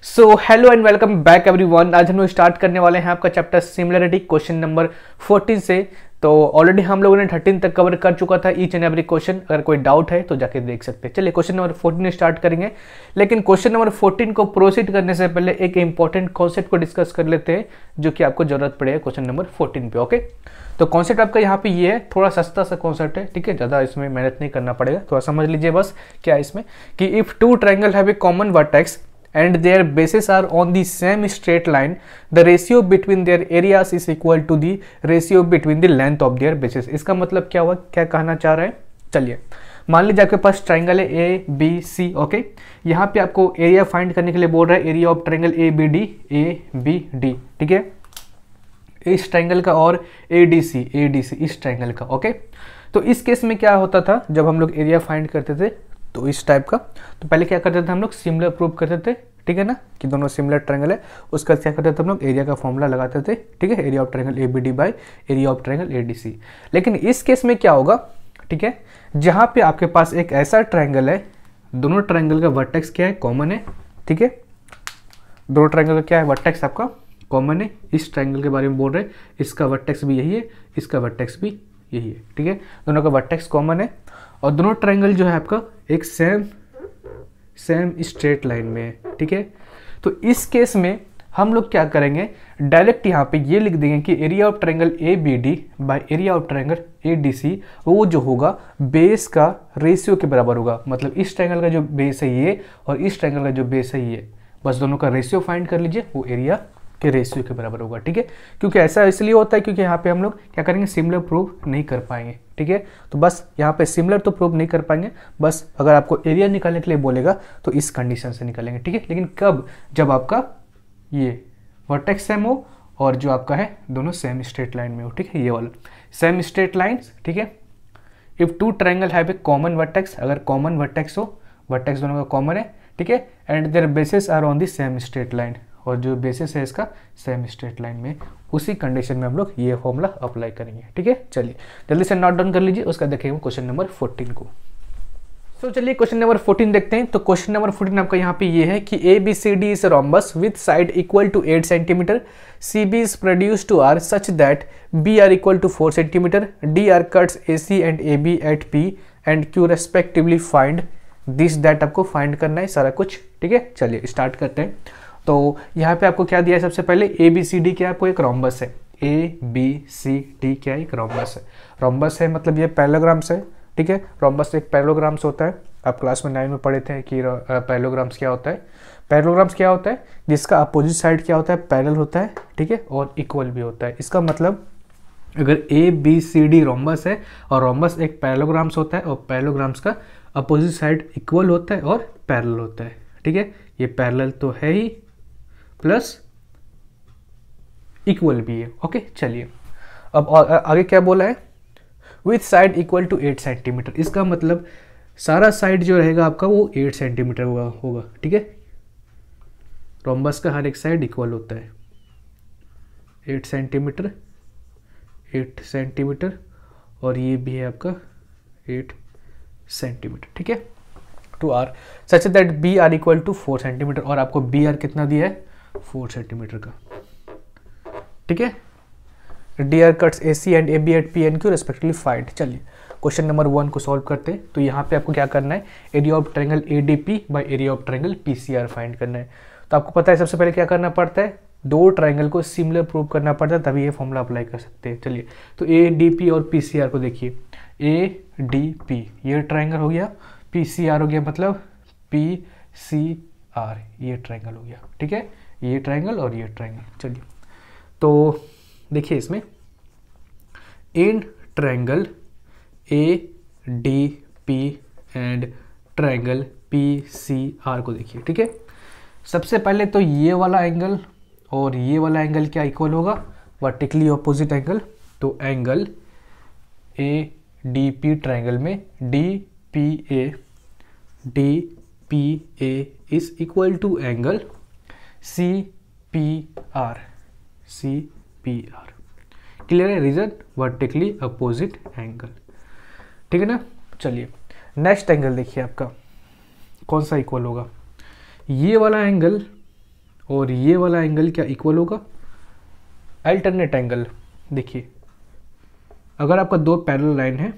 So hello and welcome back everyone. आज हम लोग स्टार्ट करने वाले हैं आपका चैप्टर सिमिलरिटी क्वेश्चन नंबर 14 से। तो ऑलरेडी हम लोगों ने 13 तक कवर कर चुका था ईच एंड एवरी क्वेश्चन। अगर कोई डाउट है तो जाके देख सकते हैं। चलिए क्वेश्चन नंबर 14 स्टार्ट करेंगे, लेकिन क्वेश्चन नंबर 14 को प्रोसीड करने से पहले एक इंपॉर्टेंट कॉन्सेप्ट को डिस्कस कर लेते हैं जो कि आपको जरूरत पड़ेगा क्वेश्चन नंबर 14 पे। ओके, तो कॉन्सेप्ट आपका यहाँ पे ये है, थोड़ा सस्ता सा कॉन्सेप्ट है, ठीक है, ज़्यादा इसमें मेहनत नहीं करना पड़ेगा, थोड़ा समझ लीजिए बस। क्या है इसमें कि if two triangle have a common vertex and their bases are on the same straight line, the ratio between their areas is equal to the ratio between the length of their bases। इसका मतलब क्या हुआ, क्या कहना चाह रहे हैं? चलिए मान लीजिए आपके पास ट्राइंगल है ए बी सी। ओके, यहाँ पे आपको एरिया फाइंड करने के लिए बोल रहा है, area of triangle A B D, ठीक है, इस ट्राइंगल का और ए डी सी इस ट्राइंगल का। ओके, तो इस केस में क्या होता था जब हम लोग एरिया फाइंड करते थे तो इस टाइप का, तो पहले क्या करते थे हम लोग, सिमिलर प्रूव करते थे, ठीक है ना, कि दोनों सिमिलर ट्रायंगल है। उसका क्या करते थे हम लोग, एरिया का फॉर्मूला लगाते थे, ठीक है, area of triangle A B D by area of triangle A D C. लेकिन इस केस में क्या होगा, ठीक है, जहाँ पे आपके पास एक ऐसा ट्रायंगल है, दोनों ट्रायंगल का वर्टेक्स क्या है, कॉमन है, ठीक है, दोनों ट्रायंगल का क्या है, वर्टेक्स आपका कॉमन है। इस ट्रायंगल के बारे में बोल रहे हैं, इसका वर्टेक्स भी यही है, इसका वर्टेक्स भी यही है, ठीक है, दोनों का वर्टेक्स कॉमन है और दोनों ट्रायंगल जो है आपका एक सेम स्ट्रेट लाइन में है, ठीक है। तो इस केस में हम लोग क्या करेंगे, डायरेक्ट यहाँ पे ये लिख देंगे कि area of triangle A B D by area of triangle A D C वो जो होगा बेस का रेशियो के बराबर होगा। मतलब इस ट्रायंगल का जो बेस है ये और इस ट्रायंगल का जो बेस है ये, बस दोनों का रेशियो फाइंड कर लीजिए, वो एरिया के रेशियो के बराबर होगा, ठीक है। क्योंकि ऐसा इसलिए होता है क्योंकि यहाँ पे हम लोग क्या करेंगे, सिमिलर प्रूव नहीं कर पाएंगे, ठीक है। तो बस यहाँ पे सिमिलर तो प्रूव नहीं कर पाएंगे, बस अगर आपको एरिया निकालने के लिए बोलेगा तो इस कंडीशन से निकालेंगे, ठीक है। लेकिन कब, जब आपका ये वर्टेक्स सेम हो और जो आपका है दोनों सेम स्ट्रेट लाइन में हो, ठीक है, ये वाला सेम स्ट्रेट लाइन, ठीक है। If two triangle have a common vertex, अगर कॉमन वर्टेक्स हो, वर्टेक्स दोनों का कॉमन है, ठीक है, and their basis are on the same straight line, और जो बेसिस है इसका सेम स्ट्रेट लाइन में, उसी कंडीशन में हम लोग ये फॉर्मूला अप्लाई करेंगे, ठीक है। चलिए जल्दी से नोट डाउन कर लीजिए, उसका देखेंगे क्वेश्चन नंबर 14 को। तो चलिए क्वेश्चन नंबर 14 देखते हैं। तो क्वेश्चन नंबर 14 आपका यहाँ पे ये है कि A B C D is rhombus with side equal to 8 centimetre, C B is produce to R such that B R are टू 4 centimetre, D R cuts A C and A B at P and Q respectively find this that. आपको find करना है सारा कुछ, ठीक है। चलिए start करते हैं। तो यहाँ पे आपको क्या दिया है, सबसे पहले ए बी सी डी क्या है, आपको एक रोम्बस है, ए बी सी डी क्या है, एक रोम्बस है। रोम्बस है मतलब ये पैरेललोग्राम्स है, ठीक है। रोम्बस एक पैरेललोग्राम्स होता है, आप क्लास में 9 में पढ़े थे कि पैरेललोग्राम्स क्या होता है। पैरेललोग्राम्स क्या होता है, जिसका अपोजिट साइड क्या होता है, पैरेलल होता है, ठीक है, और इक्वल भी होता है। इसका मतलब अगर A B C D rhombus है और रोम्बस एक पैरेललोग्राम्स होता है और पैरेललोग्राम्स का अपोजिट साइड इक्वल होता है और पैरेलल होता है, ठीक है। ये पैरेलल तो है ही प्लस इक्वल भी है, ओके। चलिए अब आगे क्या बोला है, with side equal to 8 centimetre. इसका मतलब सारा साइड जो रहेगा आपका वो 8 सेंटीमीटर होगा, ठीक है। रोम्बस का हर एक साइड इक्वल होता है, 8 सेंटीमीटर और ये भी है आपका 8 सेंटीमीटर, ठीक है, to R such that B R are टू 4 सेंटीमीटर, और आपको बी आर कितना दिया है, 4 सेंटीमीटर का, ठीक है। D R cuts A C and A B at P N Q respectively find. चलिए क्वेश्चन नंबर 1 को सॉल्व करते हैं। तो यहाँ पे आपको क्या करना है, area of triangle A D P by area of triangle P C R find करना है। तो आपको पता है सबसे पहले क्या करना पड़ता है, दो ट्रायंगल को सिमिलर प्रूव करना पड़ता है, तभी ये फॉर्मूला अप्लाई कर सकते हैं। चलिए तो ए डी पी और पी सी आर को देखिए, ए डी पी ये ट्रायंगल हो गया, पी सी आर हो गया, मतलब पी सी आर ये ट्रायंगल हो गया, ठीक है, ये ट्रायंगल और ये ट्रायंगल। चलिए तो देखिए इसमें in triangle A D P and triangle P C R को देखिए, ठीक है। सबसे पहले तो ये वाला एंगल और ये वाला एंगल क्या इक्वल होगा, वर्टिकली ऑपोजिट एंगल। तो angle A D P triangle में D P A is equal to angle C P R. Clear है, रीजन वर्टिकली अपोजिट एंगल, ठीक है ना। चलिए नेक्स्ट एंगल देखिए आपका कौन सा इक्वल होगा, ये वाला एंगल और ये वाला एंगल क्या इक्वल होगा, अल्टरनेट एंगल। देखिए अगर आपका दो पैरेलल लाइन है,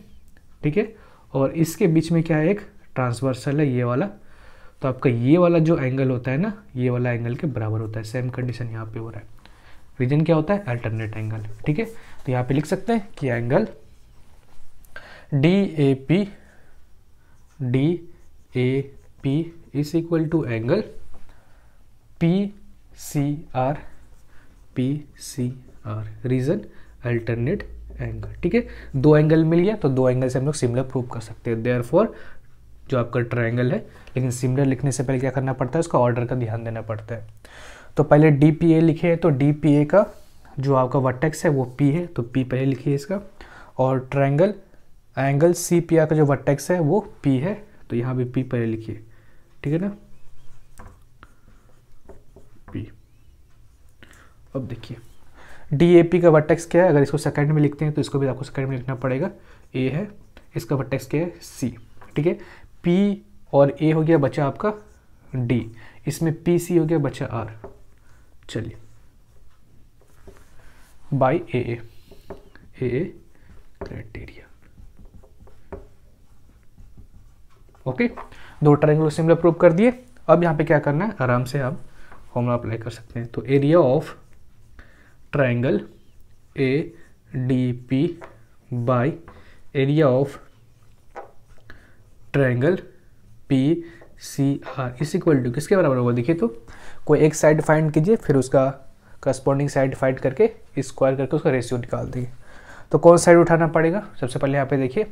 ठीक है, और इसके बीच में क्या है, एक ट्रांसवर्सल है ये वाला, तो आपका ये वाला जो एंगल होता है ना, ये वाला एंगल के बराबर होता है। सेम कंडीशन यहाँ पे हो रहा है। रीजन क्या होता है, अल्टरनेट एंगल। ठीक है, तो यहाँ पे लिख सकते हैं कि angle DAP is equal to angle PCR। Reason alternate angle. ठीक है, दो एंगल मिल गया तो दो एंगल से हम लोग सिमिलर प्रूव कर सकते हैं। देयरफॉर जो आपका ट्रायंगल है, लेकिन सिमिलर लिखने से पहले क्या करना पड़ता है, उसका ऑर्डर का ध्यान देना पड़ता है। तो पहले DPA लिखे, तो DPA का जो आपका वर्टेक्स है वो P है, तो P पहले लिखिए इसका। और ट्रायंगल एंगल CPR का जो वर्टेक्स है वो P है, तो यहाँ भी P पहले लिखिए। ठीक है ना, P। अब देखिए DAP का वर्टेक्स क्या है, अगर इसको सेकंड में लिखते हैं तो इसको भी आपको सेकंड में लिखना पड़ेगा। A है, इसका वर्टेक्स क्या है, C। ठीक है, P और A हो गया बचा आपका D, इसमें PC हो गया बचा R। चलिए बाय AA क्राइटेरिया। ओके, दो ट्रायंगल सिमिलर प्रूव कर दिए। अब यहाँ पे क्या करना है, आराम से आप फॉर्मूला अप्लाई कर सकते हैं। तो area of triangle ADP by area of triangle PCR is equal to किसके बराबर होगा। देखिए तो कोई एक साइड फाइंड कीजिए, फिर उसका करस्पॉन्डिंग साइड फाइंड करके स्क्वायर करके उसका रेशियो निकाल देंगे। तो कौन साइड उठाना पड़ेगा, सबसे पहले यहाँ पे देखिए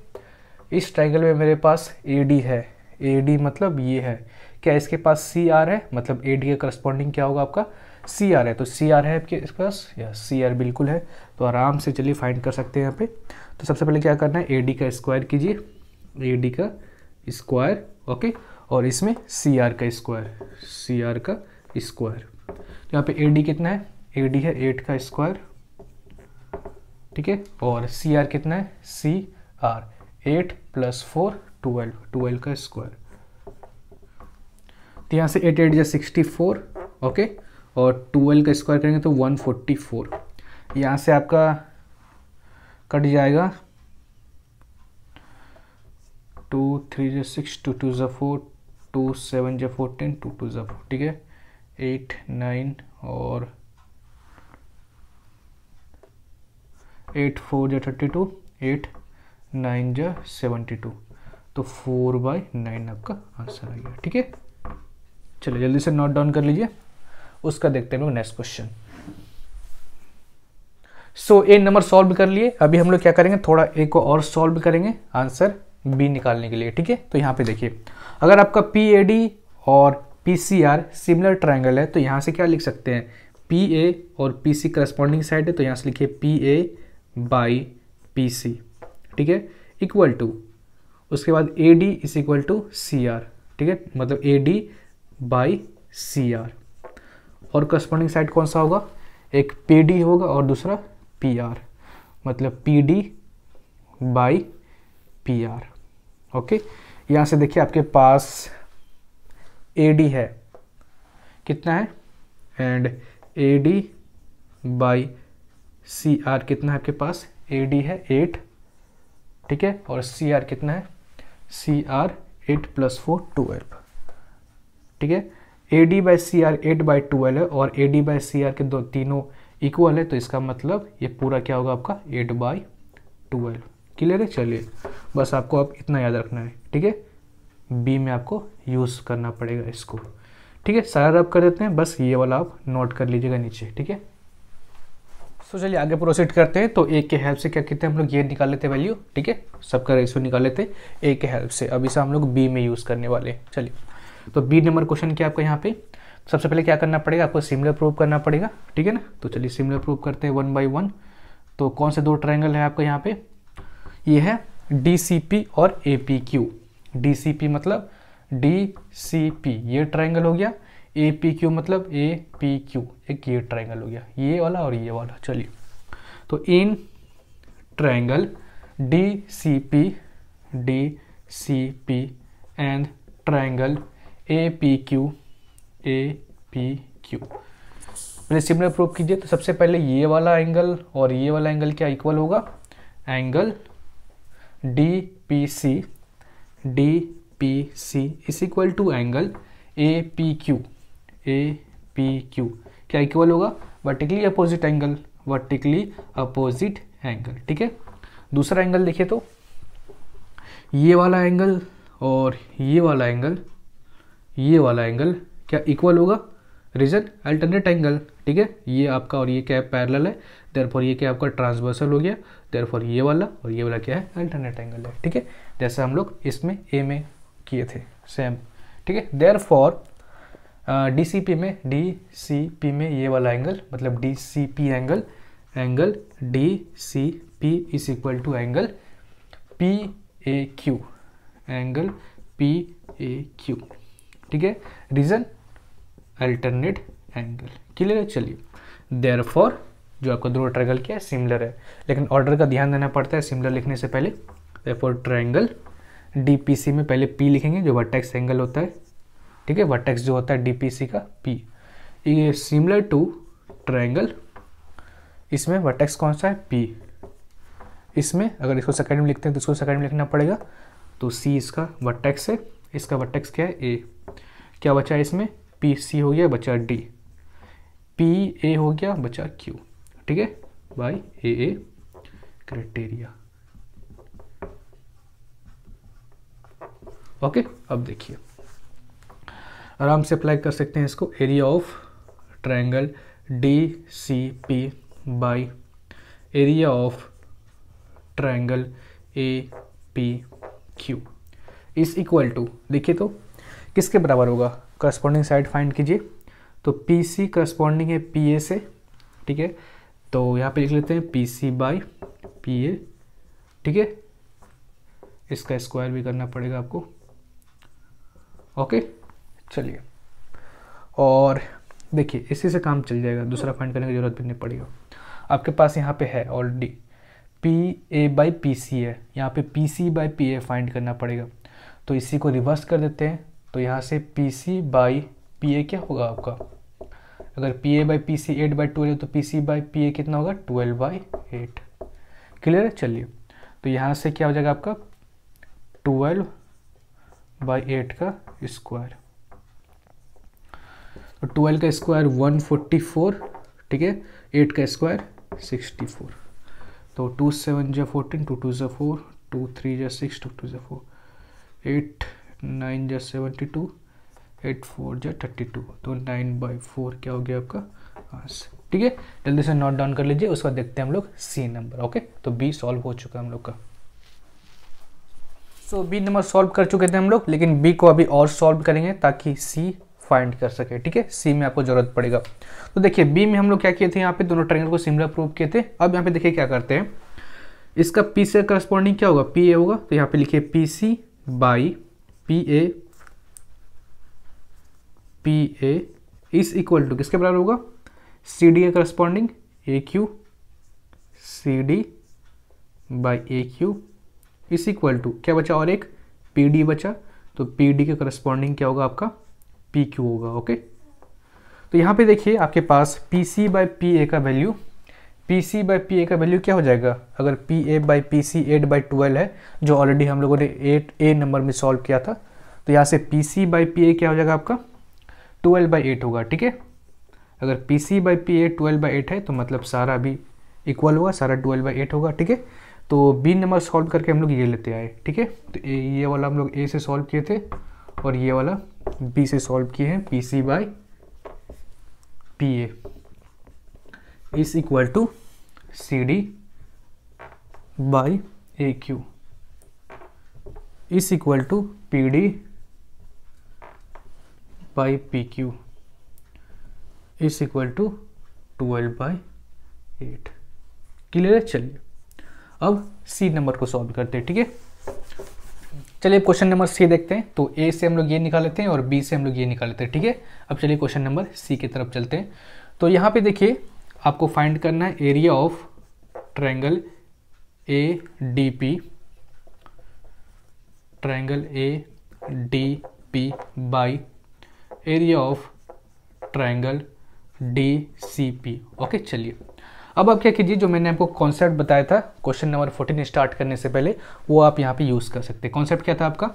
इस ट्रायंगल में मेरे पास AD है, AD मतलब ये है, क्या इसके पास CR है, मतलब AD के करस्पॉन्डिंग क्या होगा आपका CR है, तो CR है आपके पास, या CR बिल्कुल है। तो आराम से चलिए फाइंड कर सकते हैं यहाँ पे। तो सबसे पहले क्या करना है, AD का स्क्वायर कीजिए, AD का स्क्वायर। ओके, और इसमें CR का स्क्वायर। यहाँ पे AD कितना है, AD है 8 का स्क्वायर। ठीक है, और CR कितना है, CR 8 + 4 12 का स्क्वायर। तो यहाँ से 8 8 जा 64। ओके, और 12 का स्क्वायर करेंगे तो 144। यहाँ से आपका कट जाएगा 2 3 जा 6 2 2 जा 4 2 7 जा 14 2 2 जा 4। ठीक है, 8 9 और 8 4 जा 32 8 9 जा 72, तो 4/9 आपका आंसर आ गया। ठीक है, चलिए जल्दी से नोट डाउन कर लीजिए, उसका देखते हैं लोग नेक्स्ट क्वेश्चन। सो ए नंबर सॉल्व कर लिए। अभी हम लोग क्या करेंगे, थोड़ा ए को और सॉल्व करेंगे आंसर बी निकालने के लिए। ठीक है, तो यहाँ पे देखिए अगर आपका PAD और PCR सिमिलर ट्रायंगल है तो यहाँ से क्या लिख सकते हैं, PA और PC करस्पॉन्डिंग साइड है, तो यहाँ से लिखिए PA/PC। ठीक है, इक्वल टू, उसके बाद AD is equal to CR। ठीक है, मतलब AD/CR। और करस्पॉन्डिंग साइड कौन सा होगा, एक PD होगा और दूसरा PR, मतलब PD/PR। ओके, यहाँ से देखिए आपके पास AD है कितना है, एंड AD/CR कितना है आपके पास, AD है 8। ठीक है, और CR कितना है, CR 8 + 4 12। ठीक है, AD/CR 8/12 है और AD/CR के तीनों इक्वल है, तो इसका मतलब ये पूरा क्या होगा आपका 8/12। क्लियर है, चलिए बस आपको अब इतना याद रखना है। ठीक है, बी में आपको यूज़ करना पड़ेगा इसको। ठीक है, सारा रब कर देते हैं, बस ये वाला आप नोट कर लीजिएगा नीचे। ठीक है, सो चलिए आगे प्रोसीड करते हैं। तो ए के हेल्प से क्या कहते हैं हम लोग, ये निकाल लेते हैं वैल्यू। ठीक है, सबका रेशियो निकाल लेते हैं ए के हेल्प से। अब इसे हम लोग बी में यूज़ करने वाले हैं। चलिए, तो बी नंबर क्वेश्चन क्या आपका यहाँ पे, सबसे पहले क्या करना पड़ेगा, आपको सिमिलर प्रूव करना पड़ेगा। ठीक है ना, तो चलिए सिमिलर प्रूव करते हैं 1 by 1। तो कौन से दो ट्रायंगल है आपका यहाँ पे, ये है DCP और APQ। DCP मतलब DCP ये ट्रायंगल हो गया, APQ मतलब APQ एक ये ट्रायंगल हो गया, ये वाला और ये वाला। चलिए, तो in triangle DCP and triangle APQ Q. पहले सिमिलर प्रूफ कीजिए। तो सबसे पहले ये वाला एंगल और ये वाला एंगल क्या इक्वल होगा, angle DPC is equal to angle APQ क्या इक्वल होगा, वर्टिकली अपोजिट एंगल, ठीक है। दूसरा एंगल देखिए तो ये वाला एंगल और ये वाला एंगल क्या इक्वल होगा, रीजन अल्टरनेट एंगल, ठीक है। ये आपका और ये क्या है, पैरेलल है, देयरफॉर ये क्या आपका ट्रांसवर्सल हो गया, देयरफॉर ये वाला और ये वाला क्या है, अल्टरनेट एंगल है, ठीक है। जैसा हम लोग इसमें ए में किए थे सेम, ठीक है। देयरफॉर DCP में ये वाला एंगल मतलब DCP angle DCP is equal to angle PAQ, ठीक है। रीजन अल्टरनेट एंगल, क्लियर है। चलिए, देयरफॉर जो आपका दोनों ट्रायंगल क्या है, सिमिलर है, लेकिन ऑर्डर का ध्यान देना पड़ता है सिमिलर लिखने से पहले। देयरफॉर ट्रायंगल DPC में पहले P लिखेंगे जो वर्टेक्स एंगल होता है, ठीक है, वर्टेक्स जो होता है DPC का P, ये सिमिलर टू ट्रायंगल, इसमें वर्टेक्स कौन सा है, P। इसमें अगर इसको सेकंड में लिखते हैं तो इसको सेकंड में लिखना पड़ेगा, तो C इसका वर्टेक्स है, इसका वर्टेक्स क्या है, A। क्या बचा है इसमें, PC हो गया, बचा D, PA हो गया, बचा Q, ठीक है, बाय AA क्राइटेरिया। ओके, अब देखिए आराम से अप्लाई कर सकते हैं इसको। Area of triangle DCP by area of triangle APQ is equal to, देखिए तो किसके बराबर होगा, करस्पॉन्डिंग साइड फाइंड कीजिए। तो PC करस्पॉन्डिंग है PA से, ठीक है, तो यहाँ पे लिख लेते हैं PC बाय PA, ठीक है। इसका स्क्वायर भी करना पड़ेगा आपको, ओके। चलिए, और देखिए इसी से काम चल जाएगा, दूसरा फाइंड करने की जरूरत भी नहीं पड़ेगा। आपके पास यहाँ पे है ऑलरेडी PA बाई PC है, यहाँ पे PC बाई PA फाइंड करना पड़ेगा, तो इसी को रिवर्स कर देते हैं। तो यहाँ से PC बाई PA क्या होगा आपका, अगर PA बाई PC 8/12 है तो PC बाई PA कितना होगा, 12/8, क्लियर है। चलिए, तो यहाँ से क्या हो जाएगा आपका 12/8 का स्क्वायर, तो 12 का स्क्वायर 144, ठीक है, 8 का स्क्वायर 64, तो 2 7 जा 14, 2 2 जा 4, 2 3 जा 6, 2 2 जा 4, 8 9 जा 72, 8 4 जा 32, तो 9/4 क्या हो गया आपका आंसर, ठीक है। जल्दी से नोट डाउन कर लीजिए, उसके बाद देखते हैं हम लोग C नंबर, ओके। तो B सॉल्व हो चुका है हम लोग का। सो B नंबर सॉल्व कर चुके थे हम लोग, लेकिन B को अभी और सॉल्व करेंगे ताकि C फाइंड कर सके, ठीक है। C में आपको जरूरत पड़ेगा। तो देखिए B में हम लोग क्या किए थे, यहाँ पे दोनों ट्रायंगल को सिमिलर प्रूव किए थे। अब यहाँ पे देखिए क्या करते हैं, इसका P से करस्पॉन्डिंग क्या होगा, PA होगा, तो यहाँ पे लिखिए PC by PA is equal to किसके बराबर होगा, CD के corresponding AQ, CD by AQ is equal to क्या बचा, और एक PD बचा, तो PD के करस्पॉन्डिंग क्या होगा आपका, PQ होगा, ओके। तो यहाँ पे देखिए आपके पास PC बाई PA का वैल्यू, PC बाई PA का वैल्यू क्या हो जाएगा, अगर PA बाई PC 8/12 है, जो ऑलरेडी हम लोगों ने 8A नंबर में सॉल्व किया था, तो यहाँ से PC बाई PA क्या हो जाएगा आपका 12/8 होगा, ठीक है। अगर PC बाई PA 12/8 है तो मतलब सारा भी इक्वल होगा, सारा 12/8 होगा, ठीक है। तो B नंबर सॉल्व करके हम लोग ये लेते आए, ठीक है। तो ये वाला हम लोग A से सॉल्व किए थे और ये वाला B से सॉल्व किए हैं, PC by PA is equal to CD by AQ is equal to PD by PQ is equal to 12/8, clear है। चलिए अब C नंबर को सॉल्व करते हैं, ठीक है। चलिए क्वेश्चन नंबर C देखते हैं। तो A से हम लोग ये निकाल लेते हैं और B से हम लोग ये निकाल लेते हैं, ठीक है। अब चलिए क्वेश्चन नंबर C की तरफ चलते हैं। तो यहाँ पे देखिए आपको फाइंड करना है area of triangle ADP by area of triangle DCP। Okay चलिए, अब आप क्या कीजिए, जो मैंने आपको कॉन्सेप्ट बताया था क्वेश्चन नंबर 14 स्टार्ट करने से पहले, वो आप यहाँ पे यूज़ कर सकते हैं। कॉन्सेप्ट क्या था आपका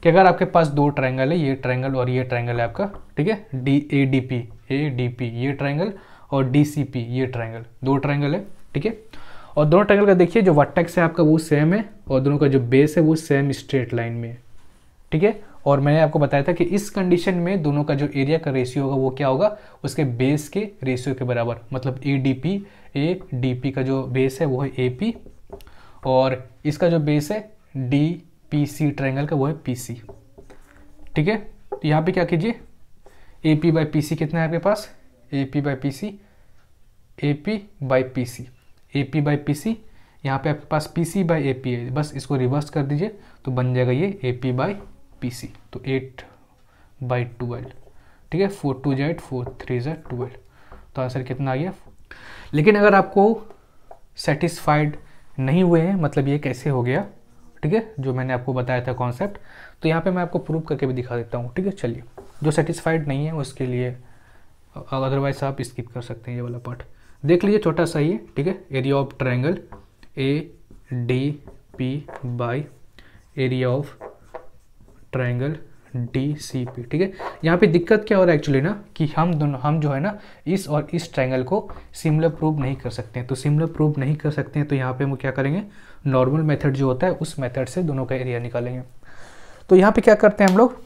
कि अगर आपके पास दो ट्रायंगल है, ये ट्रायंगल और ये ट्रायंगल है आपका, ठीक है, ADP ये ट्रायंगल और DCP ये ट्रायंगल, दो ट्रायंगल है, ठीक है। और दोनों ट्रायंगल का देखिए जो वर्टेक्स है आपका वो सेम है और दोनों का जो बेस है वो सेम स्ट्रेट लाइन में है, ठीक है। और मैंने आपको बताया था कि इस कंडीशन में दोनों का जो एरिया का रेशियो होगा वो क्या होगा, उसके बेस के रेशियो के बराबर, मतलब ADP का जो बेस है वो है AP और इसका जो बेस है DPC ट्रायंगल का वो है PC, ठीक है। तो यहाँ पे क्या कीजिए, AP/PC कितना है आपके पास, AP/PC यहाँ पे आपके पास PC/AP है, बस इसको रिवर्स कर दीजिए तो बन जाएगा ये AP/PC, तो 8/12, ठीक है। 4 2 8, 4 3 12, तो आंसर कितना आ गया। लेकिन अगर आपको सेटिस्फाइड नहीं हुए हैं, मतलब ये कैसे हो गया, ठीक है, जो मैंने आपको बताया था कॉन्सेप्ट, तो यहाँ पे मैं आपको प्रूव करके भी दिखा देता हूँ, ठीक है। चलिए, जो सेटिस्फाइड नहीं है उसके लिए अदरवाइज आप स्किप कर सकते हैं ये वाला पार्ट। देख लीजिए, छोटा सा ही है, ठीक है। Area of triangle ADP by area of triangle DCP, ठीक है। यहाँ पे दिक्कत क्या हो रहा है एक्चुअली ना, कि हम जो है ना इस और इस ट्रायंगल को सिमिलर प्रूव नहीं कर सकते हैं। तो सिमिलर प्रूव नहीं कर सकते हैं तो यहाँ पे हम क्या करेंगे, नॉर्मल मेथड जो होता है उस मेथड से दोनों का एरिया निकालेंगे। तो यहाँ पे क्या करते हैं हम लोग,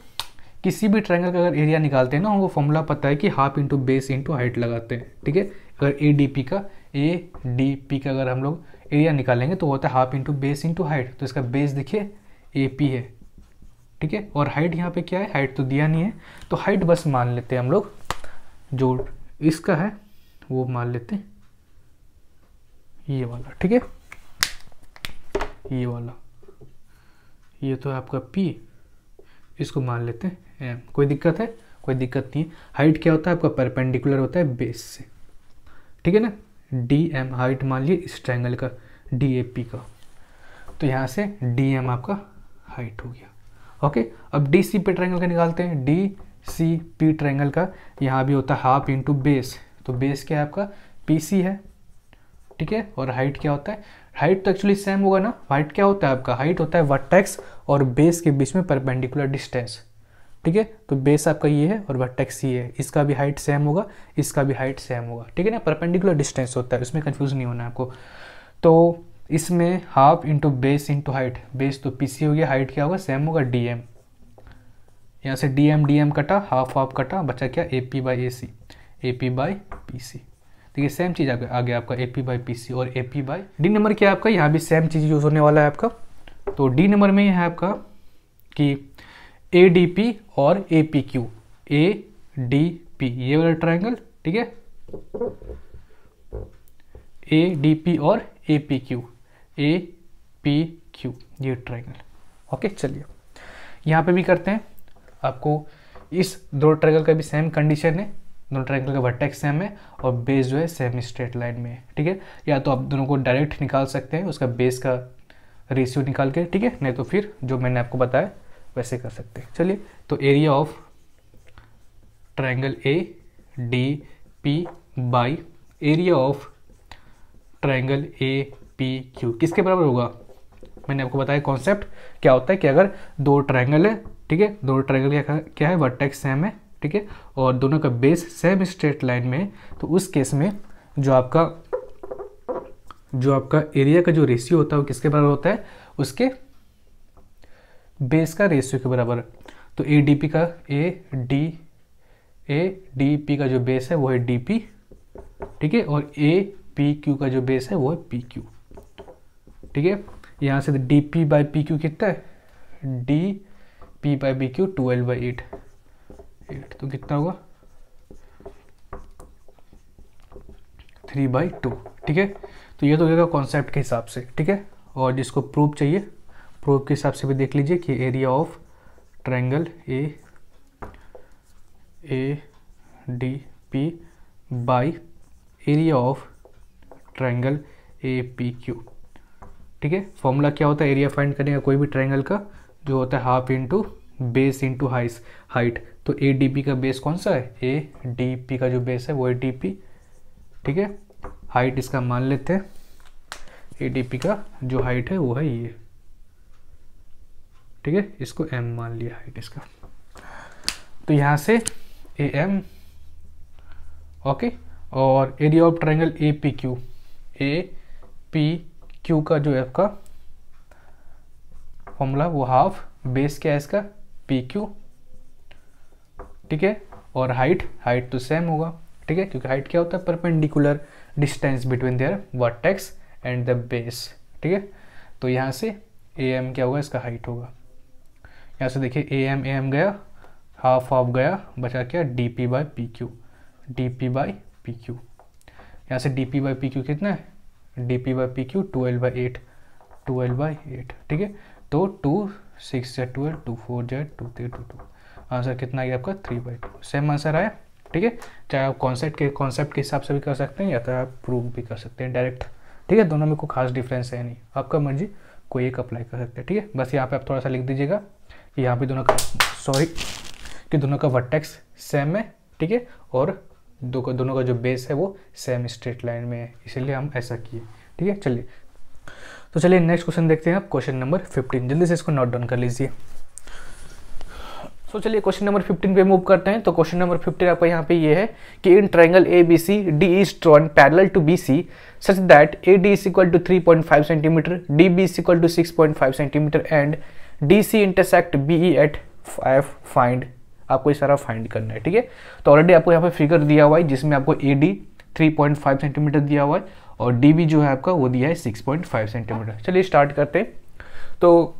किसी भी ट्रायंगल का अगर एरिया निकालते हैं ना, हमको फॉर्मूला पता है कि half into base into height लगाते हैं, ठीक है। अगर ADP का अगर हम लोग एरिया निकालेंगे तो होता है half into base into height, तो इसका बेस देखिए AP है, ठीक है। और हाइट यहाँ पे क्या है, हाइट तो दिया नहीं है, तो हाइट बस मान लेते हैं हम लोग, जो इसका है वो मान लेते हैं ये वाला, ठीक है, ये वाला, ये तो है आपका P, इसको मान लेते हैं M। कोई दिक्कत है, कोई दिक्कत नहीं है। हाइट क्या होता है आपका, परपेंडिकुलर होता है बेस से, ठीक है ना। DM हाइट मान लिए इस ट्रायंगल का DAP का, तो यहाँ से DM आपका हाइट हो गया, ओके। अब DCP ट्रायंगल का निकालते हैं। DCP ट्रायंगल का यहाँ भी होता है हाफ इंटू बेस, तो बेस क्या है आपका PC है, ठीक है। और हाइट क्या होता है, हाइट तो एक्चुअली सेम होगा ना। हाइट क्या होता है आपका, हाइट होता है वर्टेक्स और बेस के बीच में परपेंडिकुलर डिस्टेंस, ठीक है। तो बेस आपका ये है और वर्टेक्स ये है, इसका भी हाइट सेम होगा, इसका भी हाइट सेम होगा, ठीक है ना। परपेंडिकुलर डिस्टेंस होता है, उसमें कंफ्यूज नहीं होना है आपको। तो इसमें half into base into height, base तो PC हो गया, हाइट क्या होगा सेम होगा DM, यहाँ से DM कटा, हाफ हाफ कटा, बचा क्या AP/AC, AP/PC, ठीक है। सेम चीज़ आ गया आपका AP/PC और AP/D नंबर क्या है आपका, यहाँ भी सेम चीज़ यूज होने वाला है आपका। तो D नंबर में है आपका कि ADP और APQ, ADP ये वाला ट्रायंगल, ठीक है, ADP और APQ ये ट्रायंगल, ओके। चलिए, यहाँ पे भी करते हैं, आपको इस दो ट्रायंगल का भी सेम कंडीशन है, दोनों ट्रायंगल का वर्टेक्स सेम है और बेस जो है सेम स्ट्रेट लाइन में है, ठीक है। या तो आप दोनों को डायरेक्ट निकाल सकते हैं, उसका बेस का रेशियो निकाल के, ठीक है, नहीं तो फिर जो मैंने आपको बताया वैसे कर सकते हैं। चलिए, तो area of triangle ADP by area of triangle APQ किसके बराबर होगा, मैंने आपको बताया कॉन्सेप्ट क्या होता है कि अगर दो ट्रायंगल है, ठीक है, दो ट्रायंगल क्या है, वर्टेक्स सेम है, ठीक है, और दोनों का बेस सेम स्ट्रेट लाइन में है, तो उस केस में जो आपका एरिया का जो रेशियो होता है वो किसके बराबर होता है, उसके बेस का रेशियो के बराबर। तो ADP का जो बेस है वो है DP, ठीक है, और APQ का जो बेस है वो है PQ, ठीक है। यहाँ से DP/PQ कितना है, DP/PQ 12/8, तो कितना होगा 3/2, ठीक है। तो ये तो होगा कॉन्सेप्ट के हिसाब से, ठीक है। और जिसको प्रूफ चाहिए, प्रूफ के हिसाब से भी देख लीजिए कि area of triangle ADP by area of triangle APQ, ठीक है। फॉर्मूला क्या होता है एरिया फाइंड करने का कोई भी ट्रायंगल का, जो होता है half into base into height, तो ए डी पी का बेस कौन सा है, ए डी पी का जो बेस है वो ए डी पी, ठीक है। हाइट इसका मान लेते हैं, ए डी पी का जो हाइट है वो है ये, ठीक है, इसको m मान लिया हाइट इसका। तो यहाँ से ए एम, ओके। और area of triangle A P Q, A P Q का जो है आपका फॉर्मूला वो हाफ बेस क्या है इसका, पी क्यू, ठीक है। और हाइट तो सेम होगा, ठीक है, क्योंकि हाइट क्या होता है, perpendicular distance between their vertex and the base, ठीक है। तो यहाँ से ए एम क्या होगा, इसका हाइट होगा। यहाँ से देखिए ए एम गया, हाफ गया, बचा क्या, D P by P Q, D P by P Q. यहाँ से D P by P Q कितना है, D P by P Q 12/8, 12/8, ठीक है। तो 2 6 या 12, 2 4 या 2 3 2 2, आंसर कितना आया आपका 3/2, सेम आंसर आया, ठीक है। चाहे आप कॉन्सेप्ट के हिसाब से भी कर सकते हैं या तो आप प्रूव भी कर सकते हैं डायरेक्ट, ठीक है। दोनों में कोई खास डिफरेंस है नहीं, आपका मर्जी कोई एक अप्लाई कर सकते हैं, ठीक है। बस यहाँ पे आप थोड़ा सा लिख दीजिएगा कि यहाँ पे दोनों का कि दोनों का वर्टेक्स सेम है, ठीक है, और दोनों का जो बेस है वो सेम स्ट्रेट लाइन में है, इसीलिए हम ऐसा किए, ठीक है। चलिए तो चलिए नेक्स्ट क्वेश्चन देखते हैं आप, क्वेश्चन नंबर 15। जल्दी से इसको नोट डाउन कर लीजिए। तो चलिए क्वेश्चन नंबर 15 पे मूव करते हैं। तो क्वेश्चन नंबर 15 आपका यहाँ पे ये है कि in triangle A B C D is drawn parallel to B C such that A D is equal to 3.5 centimetre, D B is equal to 6.5 centimetre and D C intersect B E at 5, find. आपको ये सारा find करना है, ठीक है। तो already आपको यहाँ पे फिगर दिया हुआ है जिसमें आपको ए डी 3.5 सेंटीमीटर दिया हुआ है और डी बी जो है आपका वो दिया है 6.5 सेंटीमीटर। चलिए स्टार्ट करते हैं। तो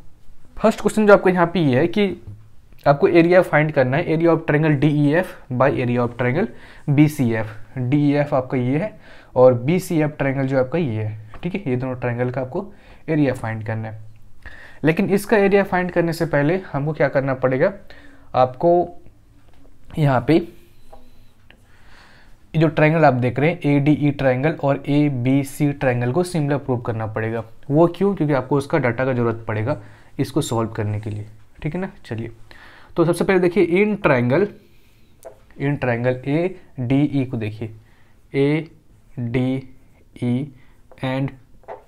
फर्स्ट क्वेश्चन जो आपको यहाँ पे ये है कि आपको एरिया फाइंड करना है, area of triangle D E F by area of triangle B C F. D E F आपका ये है और बी सी एफ ट्रायंगल जो आपका ये है, ठीक है। ये दोनों ट्रायंगल का आपको एरिया फाइंड करना है। लेकिन इसका एरिया फाइंड करने से पहले हमको क्या करना पड़ेगा, आपको यहाँ पे जो ट्रायंगल आप देख रहे हैं ए डी ई ट्रायंगल और ए बी सी ट्रायंगल को सिमिलर प्रूव करना पड़ेगा। वो क्यों, क्योंकि आपको उसका डाटा का जरूरत पड़ेगा इसको सॉल्व करने के लिए, ठीक है ना। चलिए तो सबसे पहले देखिए इन ट्रायंगल ए डी ई को देखिए, A D E and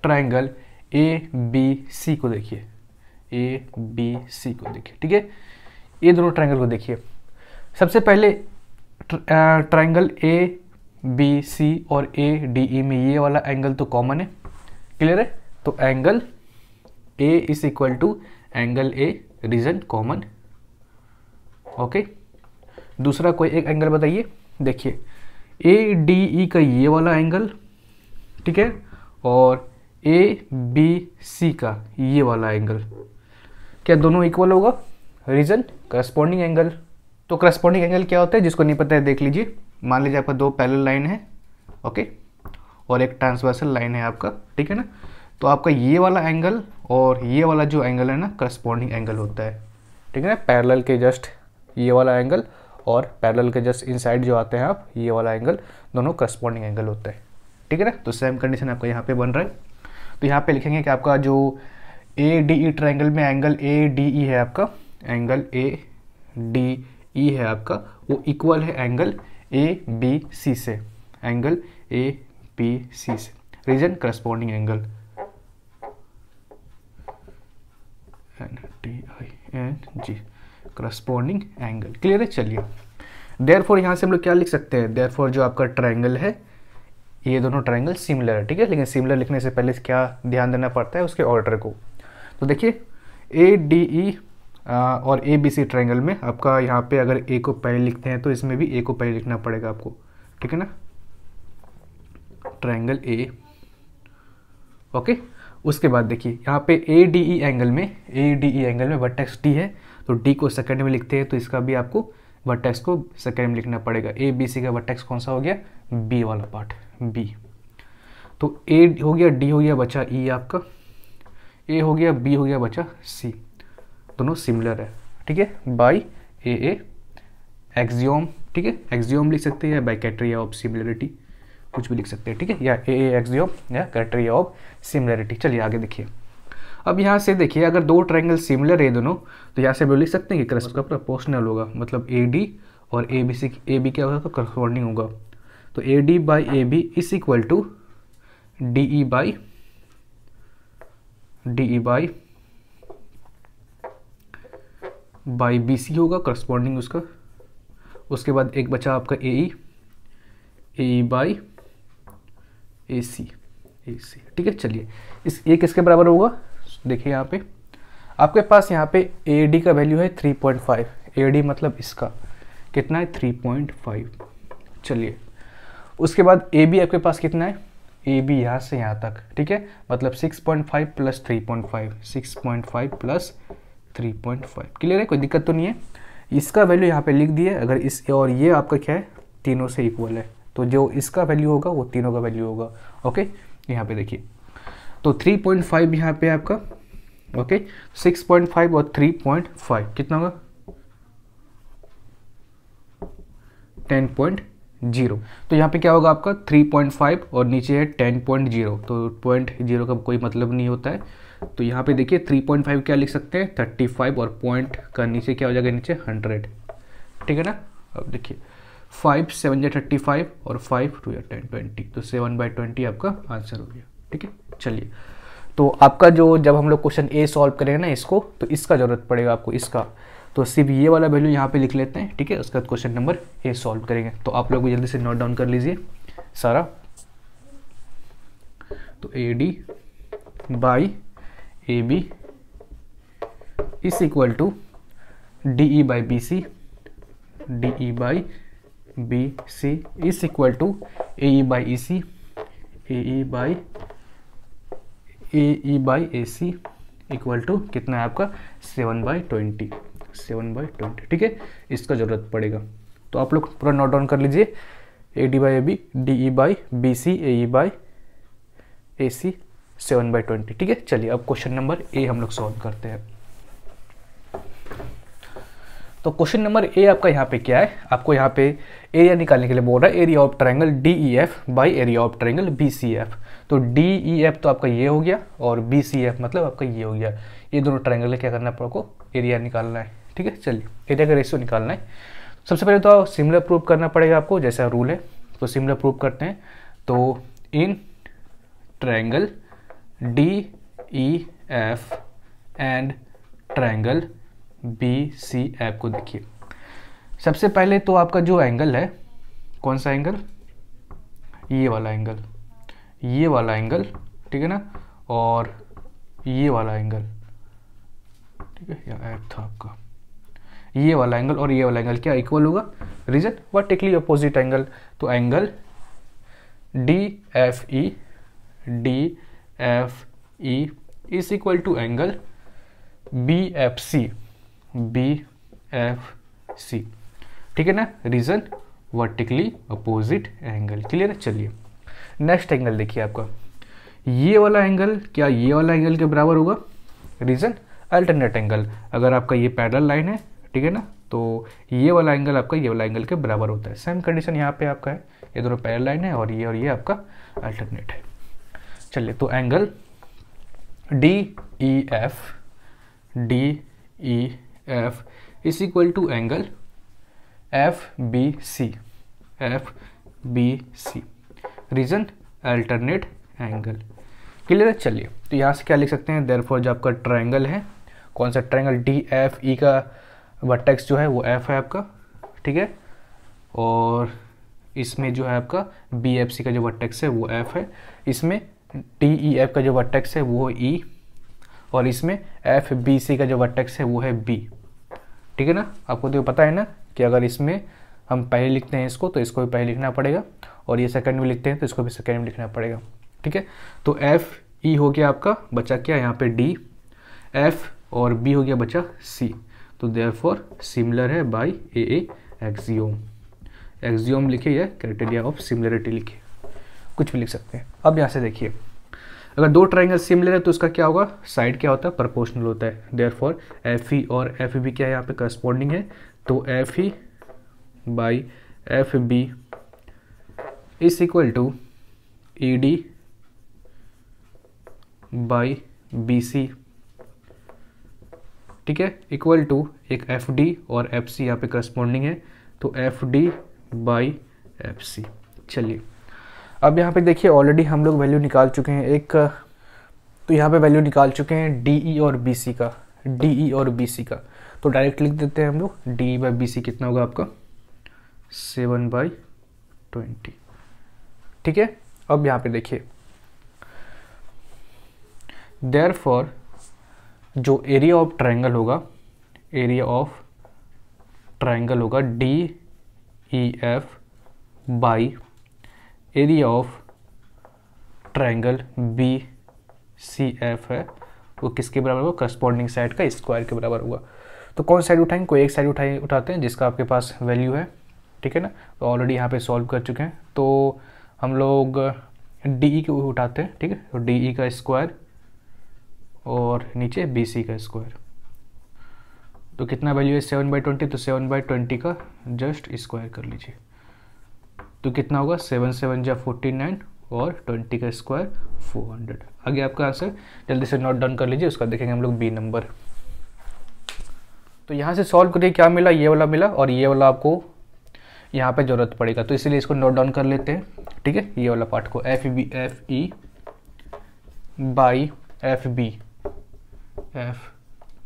triangle A B C को देखिए, ए बी सी को देखिए, ठीक है। ये दोनों ट्रायंगल को देखिए। सबसे पहले ट्रायंगल ए बी सी और ए डी ई में ये वाला एंगल तो कॉमन है, क्लियर है। तो angle A is equal to angle A, reason common, okay. दूसरा कोई एक एंगल बताइए, देखिए ए डी ई का ये वाला एंगल, ठीक है, और ए बी सी का ये वाला एंगल, क्या दोनों इक्वल होगा, रीजन करस्पॉन्डिंग एंगल। तो करस्पॉन्डिंग एंगल क्या होता है, जिसको नहीं पता है देख लीजिए। मान लीजिए आपका दो पैरेलल लाइन है, ओके, और एक ट्रांसवर्सल लाइन है आपका, ठीक है ना। तो आपका ये वाला एंगल और ये वाला जो एंगल है ना करस्पॉन्डिंग एंगल होता है, ठीक है ना। पैरेलल के जस्ट ये वाला एंगल और पैरेलल के जस्ट इनसाइड जो आते हैं आप ये वाला एंगल, दोनों करस्पॉन्डिंग एंगल होता है, ठीक है ना। तो सेम कंडीशन आपका यहाँ पे बन रहा है। तो यहाँ पे लिखेंगे कि आपका जो ए डी ई ट्रायंगल में एंगल ए डी ई है आपका, एंगल ए डी ई है आपका, वो इक्वल है एंगल ए बी सी से, एंगल ए बी सी से, reason corresponding angle, N T I N G, corresponding angle, clear है। चलिए देयरफॉर यहाँ से हम लोग क्या लिख सकते हैं, देयरफॉर जो आपका ट्रायंगल है ये दोनों ट्रायंगल सिमिलर है, ठीक है। लेकिन सिमिलर लिखने से पहले क्या ध्यान देना पड़ता है, उसके ऑर्डर को। तो देखिए ए डी ई और ए बी सी ट्रायंगल में आपका यहाँ पे अगर ए को पहले लिखते हैं तो इसमें भी ए को पहले लिखना पड़ेगा आपको, ठीक है ना। Triangle A, okay. उसके बाद देखिए यहाँ पे ए डी ई एंगल में वर्टेक्स डी है, तो डी को सेकंड में लिखते हैं, तो इसका भी आपको वर्टेक्स को सेकंड में लिखना पड़ेगा। ए बी सी का वर्टेक्स कौन सा हो गया, बी वाला पार्ट, बी। तो ए हो गया, डी हो गया, बचा ई आपका, ए हो गया, बी हो गया, बचा सी, दोनों सिमिलर है, ठीक है। बाई ए एक्सियोम, ठीक है, एक्सियोम लिख सकते हैं या बाई क्राइटेरिया ऑफ सिमिलरिटी, कुछ भी लिख सकते हैं, ठीक है, या ए एक्सियोम या क्राइटेरिया ऑफ सिमिलरिटी। चलिए आगे देखिए। अब यहाँ से देखिए, अगर दो ट्रायंगल सिमिलर है दोनों, तो यहाँ से भी लिख सकते हैं कि क्रस्ट का प्रोपोर्शनल होगा, मतलब ए डी और ए बी क्या होगा, करस्पॉन्डिंग होगा। तो A D by A B is equal to D E by B C होगा, करस्पॉन्डिंग उसका। उसके बाद एक बचा आपका ए ई बाई ए सी, ठीक है। चलिए, इस ए किसके बराबर होगा, देखिए यहाँ पे आपके पास यहाँ पे ए डी का वैल्यू है 3.5, ए डी मतलब इसका कितना है 3.5। चलिए, उसके बाद ए बी आपके पास कितना है, ए बी यहाँ से यहाँ तक, ठीक है, मतलब 6.5 प्लस 3.5, 6.5 प्लस 3.5। क्लियर है, कोई दिक्कत तो नहीं है। इसका वैल्यू यहाँ पे लिख दिए, अगर इस और ये आपका क्या है, तीनों से इक्वल है, तो जो इसका वैल्यू होगा वो तीनों का वैल्यू होगा। ओके, यहाँ पे देखिए, तो 3.5 यहाँ पे आपका, ओके, 6.5 और 3.5 कितना होगा 10.0। तो यहाँ पे क्या होगा आपका 3.5 और नीचे है 10.0, तो 0.0 का कोई मतलब नहीं होता है। तो यहाँ पे देखिए 3.5 क्या लिख सकते हैं 35 और पॉइंट का नीचे क्या हो जाएगा, नीचे 100, ठीक है ना। अब देखिए 5 7 या 35 और 5 2 या 10 20, तो 7/20 आपका आंसर हो गया, ठीक है। चलिए, तो आपका जो जब हम लोग क्वेश्चन ए सॉल्व करेंगे ना इसको, तो इसका ज़रूरत पड़ेगा आपको, इसका तो सिर्फ ये वाला वैल्यू यहाँ पे लिख लेते हैं, ठीक है। उसका क्वेश्चन नंबर ए सॉल्व करेंगे, तो आप लोग भी जल्दी से नोट डाउन कर लीजिए सारा। तो A D by A B is equal to D E by B C, D E by B C is equal to A E by E C, A E by A C equal to कितना है आपका 7/20, 7/20, ठीक है। इसका ज़रूरत पड़ेगा, तो आप लोग पूरा नोट डाउन कर लीजिए, A D by A B, D E by B C, A E by A C 7/20, ठीक है। चलिए, अब क्वेश्चन नंबर ए हम लोग सॉल्व करते हैं। तो क्वेश्चन नंबर ए आपका यहाँ पे क्या है, आपको यहाँ पे एरिया निकालने के लिए बोल रहा है, area of triangle D E F by area of triangle B C F. तो डी ई एफ तो आपका ये हो गया और बी सी एफ मतलब आपका ये हो गया। ये दोनों ट्रायंगल क्या करना है आपको, एरिया निकालना है, ठीक है। चलिए, एरिया का रेशियो निकालना है। सबसे पहले तो सिमिलर प्रूव करना पड़ेगा आपको, जैसा रूल है, तो सिमिलर प्रूव करते हैं। तो in triangle D E F and triangle B C F को देखिए, सबसे पहले तो आपका जो एंगल है, कौन सा एंगल, ये वाला एंगल, ये वाला एंगल, ठीक है ना, और ये वाला एंगल, ठीक है, या एफ था आपका, ये वाला एंगल और ये वाला एंगल क्या इक्वल होगा, रीजन वर्टिकली अपोजिट एंगल। तो angle D F E is equal to angle B F C, ठीक है ना, reason vertically opposite angle. Clear है। चलिए, नेक्स्ट एंगल देखिए आपका, ये वाला एंगल क्या ये वाला एंगल के बराबर होगा, रीजन अल्टरनेट एंगल। अगर आपका ये पैरेलल लाइन है, ठीक है ना, तो ये वाला एंगल आपका ये वाला एंगल के बराबर होता है। सेम कंडीशन यहाँ पे आपका है, ये दोनों पैरेलल लाइन है और ये आपका अल्टरनेट है। चलिए, तो angle D E F is equal to angle F B C, reason alternate angle. Clear है। चलिए, तो यहाँ से क्या लिख सकते हैं, देयरफॉर जो आपका ट्रायंगल है, कौन सा ट्रायंगल डी एफ ई का वर्टेक्स जो है वो एफ है आपका, ठीक है, और इसमें जो है आपका बी एफ सी का जो वर्टेक्स है वो एफ है, इसमें डी ई एफ का जो वर्टेक्स है वो ई, और इसमें एफ बी सी का जो वर्टेक्स है वो है बी, ठीक है ना। आपको तो पता है ना कि अगर इसमें हम पहले लिखते हैं इसको, तो इसको भी पहले लिखना पड़ेगा, और ये सेकंड में लिखते हैं तो इसको भी सेकंड में लिखना पड़ेगा, ठीक है। तो एफ ई हो गया आपका, बचा क्या यहाँ पे डी, एफ और बी हो गया बचा सी, तो देयरफॉर सिमिलर है बाय ए एक्सियोम। एक्सियोम लिखिए या क्राइटेरिया ऑफ सिमिलरिटी लिखिए, कुछ भी लिख सकते हैं। अब यहाँ से देखिए, अगर दो ट्रायंगल सिमिलर है तो उसका क्या होगा, साइड क्या होता है, प्रोपोर्शनल होता है। देयरफॉर एफ ई और एफ बी क्या है यहाँ पे करस्पॉन्डिंग है, तो F E by F B is equal to E D by B C ठीक है, इक्वल टू एक एफ डी और एफ सी यहाँ पे करस्पॉन्डिंग है, तो F D by F C. चलिए अब यहाँ पे देखिए ऑलरेडी हम लोग वैल्यू निकाल चुके हैं एक, तो यहाँ पे वैल्यू निकाल चुके हैं डी ई और बी सी का, डी ई और बी सी का, तो डायरेक्ट लिख देते हैं हम लोग, D E by B C कितना होगा आपका 7/20। ठीक है, अब यहाँ पे देखिए देयरफॉर जो एरिया ऑफ ट्रायंगल होगा, एरिया ऑफ ट्रायंगल होगा D E F by area of triangle B C F है, वो किसके बराबर होगा, करस्पॉन्डिंग साइड का स्क्वायर के बराबर होगा। तो कौन साइड उठाएंगे, कोई एक साइड उठाते हैं जिसका आपके पास वैल्यू है, ठीक है ना। तो ऑलरेडी यहाँ पे सॉल्व कर चुके हैं, तो हम लोग डी ई को उठाते हैं, ठीक है। तो डी ई का स्क्वायर और नीचे बी सी का स्क्वायर, तो कितना वैल्यू है 7/20, तो 7/20 का जस्ट स्क्वायर कर लीजिए, तो कितना होगा 7 7 जा 49 और 20 का स्क्वायर 400। आगे आपका आंसर जल्दी से नोट डाउन कर लीजिए, उसका देखेंगे हम लोग बी नंबर। तो यहाँ से सॉल्व करिए क्या मिला, ये वाला मिला और ये वाला आपको यहाँ पे ज़रूरत पड़ेगा, तो इसीलिए इसको नोट डाउन कर लेते हैं, ठीक है। ये वाला पार्ट को F E by F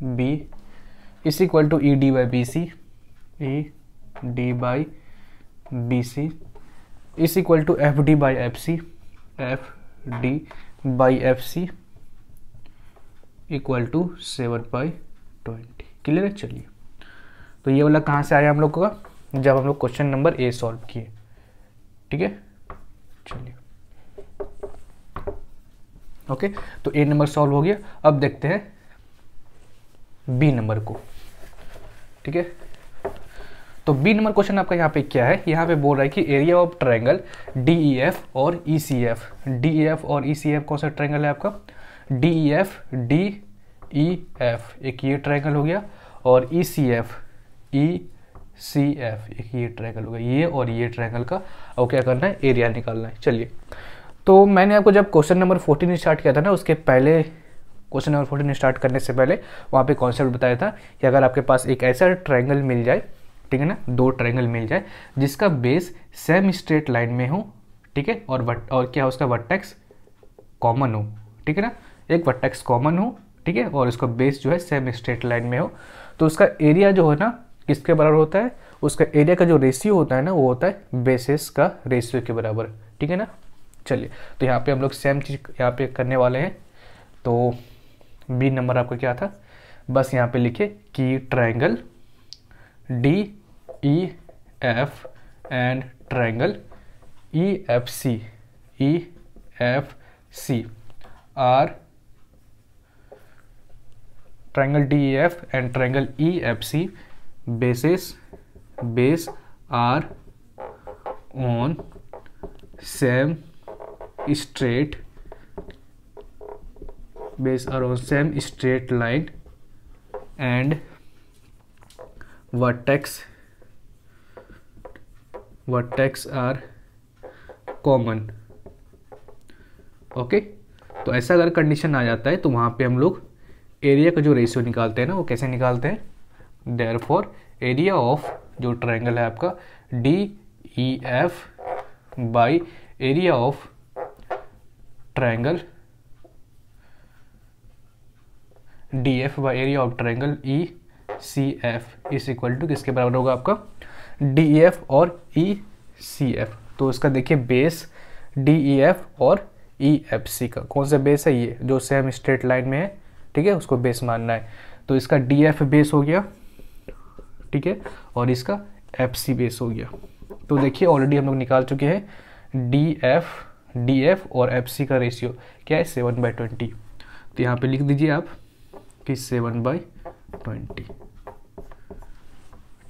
B is equal to E D by B C, E D by B C is equal to F D by F C, F D by F C equal to 7/20। क्लियर है। चलिए तो ये वाला कहाँ से आया हम लोग का, जब हम लोग क्वेश्चन नंबर ए सॉल्व किए, ठीक है। चलिए ओके, तो ए नंबर सॉल्व हो गया। अब देखते हैं बी नंबर को, ठीक है। तो बी नंबर क्वेश्चन आपका यहाँ पे क्या है, यहाँ पे बोल रहा है कि area of triangle D E F और E C F, D E F और ई सी एफ कौन सा ट्रायंगल है आपका, D E F D E F एक ये ट्रायंगल हो गया, और ई सी एफ एक ये ट्रायंगल हो गया, ये और ये ट्रायंगल का और क्या करना है, एरिया निकालना है। चलिए तो मैंने आपको जब क्वेश्चन नंबर 14 स्टार्ट किया था ना, उसके पहले क्वेश्चन नंबर 14 स्टार्ट करने से पहले वहाँ पे कॉन्सेप्ट बताया था कि अगर आपके पास एक ऐसा ट्रायंगल मिल जाए, ठीक है ना, दो ट्रायंगल मिल जाए जिसका बेस सेम स्ट्रेट लाइन में हो, ठीक है, और क्या उसका वर्टेक्स कॉमन हो, ठीक है ना, एक वर्टेक्स कॉमन हो, ठीक है, और उसका बेस जो है सेम स्ट्रेट लाइन में हो, तो उसका एरिया जो है ना किसके बराबर होता है, उसका एरिया का जो रेशियो होता है ना वो होता है बेसिस का रेशियो के बराबर, ठीक है ना। चलिए तो यहाँ पे हम लोग सेम चीज़ यहाँ पे करने वाले हैं। तो बी नंबर आपका क्या था, बस यहाँ पे लिखे कि triangle D E F and triangle E F C are, triangle D E F and triangle E F C base are on same straight base are on same straight line and vertex are common। Okay, तो ऐसा अगर condition आ जाता है तो वहाँ पे हम लोग एरिया का जो रेशियो निकालते हैं ना, वो कैसे निकालते हैं, देयरफॉर एरिया ऑफ जो ट्रायंगल है आपका D E F by area of triangle D F by area of triangle E C F is equal to किसके बराबर होगा आपका, डी ई एफ और ई सी एफ। तो इसका देखिए बेस डी ई एफ और ई एफ सी का कौन सा बेस है, ये जो सेम स्ट्रेट लाइन में है, ठीक है, उसको बेस मानना है। तो इसका डी एफ बेस हो गया, ठीक है, और इसका एफ सी बेस हो गया। तो देखिए ऑलरेडी हम लोग निकाल चुके हैं डी एफ और एफ सी का रेशियो क्या है 7/20। तो यहाँ पे लिख दीजिए आप कि 7/20,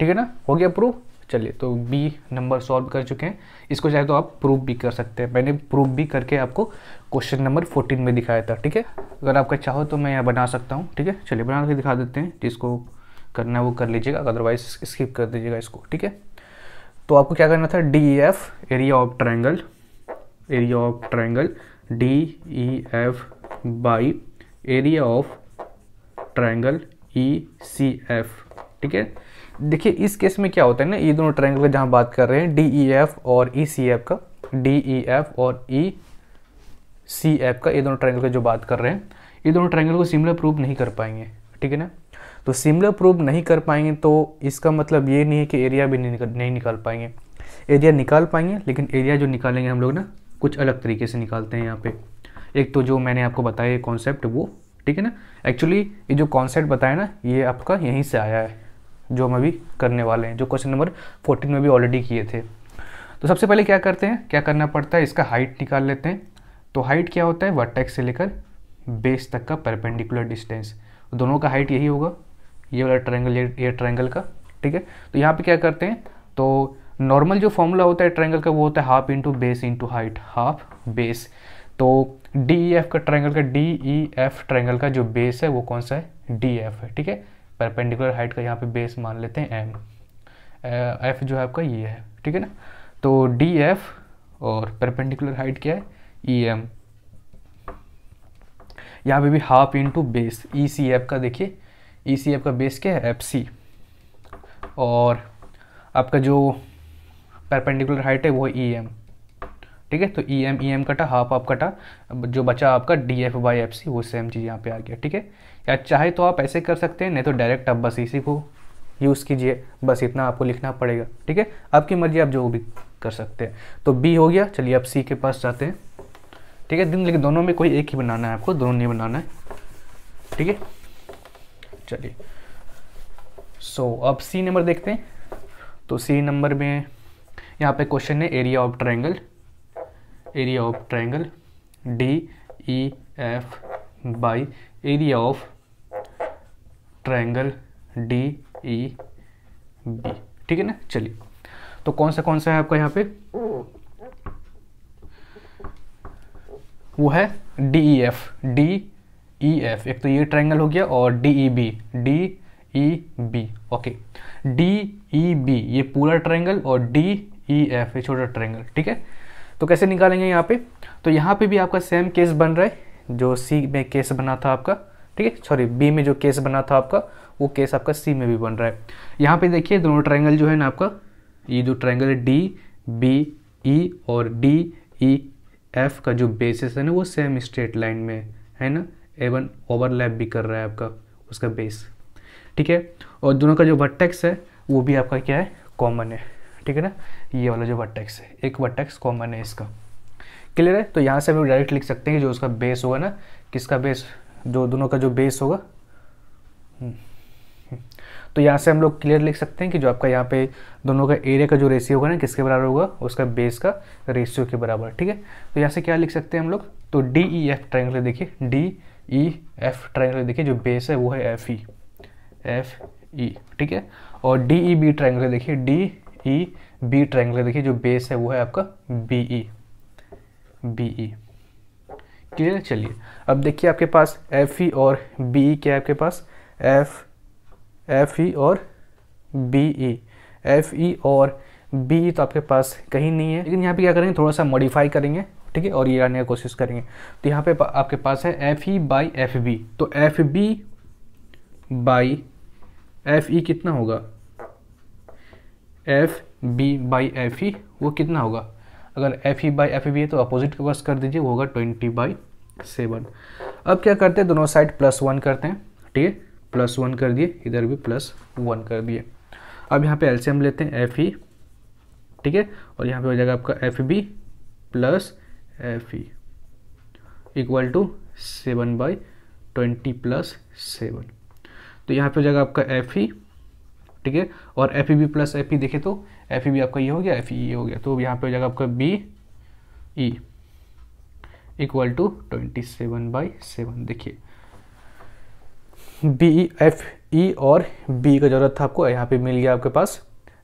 ठीक है ना, हो गया प्रूफ। चलिए तो बी नंबर सॉल्व कर चुके हैं, इसको चाहे तो आप प्रूफ भी कर सकते हैं, मैंने प्रूफ भी करके आपको क्वेश्चन नंबर 14 में दिखाया था, ठीक है। अगर आपका चाहो तो मैं यहाँ बना सकता हूँ, ठीक है। चलिए बना के दिखा देते हैं, जिसको करना है वो कर लीजिएगा, अदरवाइज स्किप कर दीजिएगा इसको, ठीक है। तो आपको क्या करना था, D E F area of triangle D E F by area of triangle ECF, ठीक है। देखिए इस केस में क्या होता है ना, ये दोनों ट्रायंगल का जहाँ बात कर रहे हैं DEF और ECF का, DEF और ECF का, ये दोनों ट्रायंगल का जो बात कर रहे हैं, ये दोनों ट्रायंगल को सिमिलर प्रूव नहीं कर पाएंगे, ठीक है ना। तो सिमिलर प्रूव नहीं कर पाएंगे तो इसका मतलब ये नहीं है कि एरिया भी नहीं निकाल पाएंगे। एरिया निकाल पाएंगे, लेकिन एरिया जो निकालेंगे हम लोग ना कुछ अलग तरीके से निकालते हैं यहाँ पे। एक तो जो मैंने आपको बताया कॉन्सेप्ट वो, ठीक है ना। एक्चुअली ये जो कॉन्सेप्ट बताया ना, ये आपका यहीं से आया है, जो हम अभी करने वाले हैं, जो क्वेश्चन नंबर 14 में भी ऑलरेडी किए थे। तो सबसे पहले क्या करते हैं, क्या करना पड़ता है, इसका हाइट निकाल लेते हैं। तो हाइट क्या होता है, वर्टेक्स से लेकर बेस तक का परपेंडिकुलर डिस्टेंस, दोनों का हाइट यही होगा, ये वाला ट्रायंगल, ये ट्रायंगल का, ठीक है। तो यहाँ पे क्या करते हैं, तो नॉर्मल जो फॉर्मूला होता है ट्रायंगल का वो होता है half into base into height, half base. तो DEF का ट्रायंगल का, DEF ट्रायंगल का जो बेस है वो कौन सा है, DF है, ठीक है। परपेंडिकुलर हाइट का यहाँ पे बेस मान लेते हैं M, F जो है आपका ये है, ठीक है ना। तो DF और परपेंडिकुलर हाइट क्या है, EM। यहाँ पे भी हाफ इंटू बेस, ECF का देखिए, ECF का बेस क्या है, FC, और आपका जो परपेंडिकुलर हाइट है वो है EM, ठीक है। तो EM कटा, हाफ आप कटा, जो बचा आपका DF/FC, वो सेम चीज़ यहाँ पे आ गया, ठीक है। या चाहे तो आप ऐसे कर सकते हैं, नहीं तो डायरेक्ट आप बस इसी को यूज़ कीजिए, बस इतना आपको लिखना पड़ेगा, ठीक है। आपकी मर्जी, आप जो भी कर सकते हैं। तो B हो गया, चलिए अब C के पास जाते हैं, ठीक है। लेकिन दोनों में कोई एक ही बनाना है आपको, दोनों नहीं बनाना है, ठीक है। चलिए अब C नंबर देखते हैं। तो C नंबर में यहाँ पे क्वेश्चन है area of triangle, area of triangle DEF by area of triangle DEB, ठीक है ना। चलिए तो कौन सा है आपका यहाँ पे, वो है DEF, एक तो ये ट्रायंगल हो गया, और DEB, ओके। DEB ये पूरा ट्रायंगल, और DEF ये छोटा ट्रायंगल, ठीक है। तो कैसे निकालेंगे यहाँ पे, तो यहाँ पे भी आपका सेम केस बन रहा है जो C में केस बना था आपका, ठीक है। सॉरी, B में जो केस बना था आपका, वो केस आपका C में भी बन रहा है। यहाँ पे देखिए दोनों ट्रायंगल जो है ना आपका, ये जो ट्रायंगल है DBE और DEF का जो बेसिस है ना, वो सेम स्ट्रेट लाइन में है ना, एवन ओवरलैप भी कर रहा है आपका उसका बेस, ठीक है। और दोनों का जो वर्टेक्स है वो भी आपका क्या है, कॉमन है, ठीक है ना। ये वाला जो वर्टेक्स है, एक वर्टेक्स कॉमन है इसका, क्लियर है। तो यहाँ से हम लोग डायरेक्ट लिख सकते हैं कि जो उसका बेस होगा ना, किसका बेस, जो दोनों का जो बेस होगा, तो यहाँ से हम लोग क्लियर लिख सकते हैं कि जो आपका यहाँ पे दोनों का एरिया का जो रेशियो होगा ना, किसके बराबर होगा, उसका बेस का रेशियो के बराबर, ठीक है। तो यहाँ से क्या लिख सकते हैं हम लोग, तो DEF ट्रायंगल देखिए, DEF ट्रायंगल देखिए, जो बेस है वो है FE, ठीक है। और DEB ट्रायंगल देखिए, DEB ट्रायंगल देखिए, जो बेस है वो है आपका BE, क्लियर। चलिए अब देखिए आपके पास FE और BE क्या है, आपके पास FE और BE, FE और BE तो आपके पास कहीं नहीं है, लेकिन यहाँ पे क्या करेंगे, थोड़ा सा मॉडिफाई करेंगे, ठीक है, और ये आने की कोशिश करेंगे। तो यहाँ पे आपके पास है FE बाई FB, तो FB बाई FE कितना होगा, FB बाई FE वो कितना होगा, अगर FE बाई FB है तो अपोजिट के पास कर दीजिए, वो होगा 20/7। अब क्या करते हैं, दोनों साइड +1 करते हैं, ठीक है, +1 कर दिए, इधर भी +1 कर दिए। अब यहाँ पे एलसीएम लेते हैं FE, ठीक है, और यहाँ पे हो जाएगा आपका FB plus FE equal to 7/20 + 7। तो यहाँ पे हो जाएगा आपका FE, ठीक है, और FEB प्लस FE देखे तो FEB आपका ये हो गया, FE ये हो गया, तो यहाँ पे हो जाएगा आपका BE इक्वल टू 27/7। देखिए BE, FE और B का जरूरत था आपको, यहाँ पे मिल गया आपके पास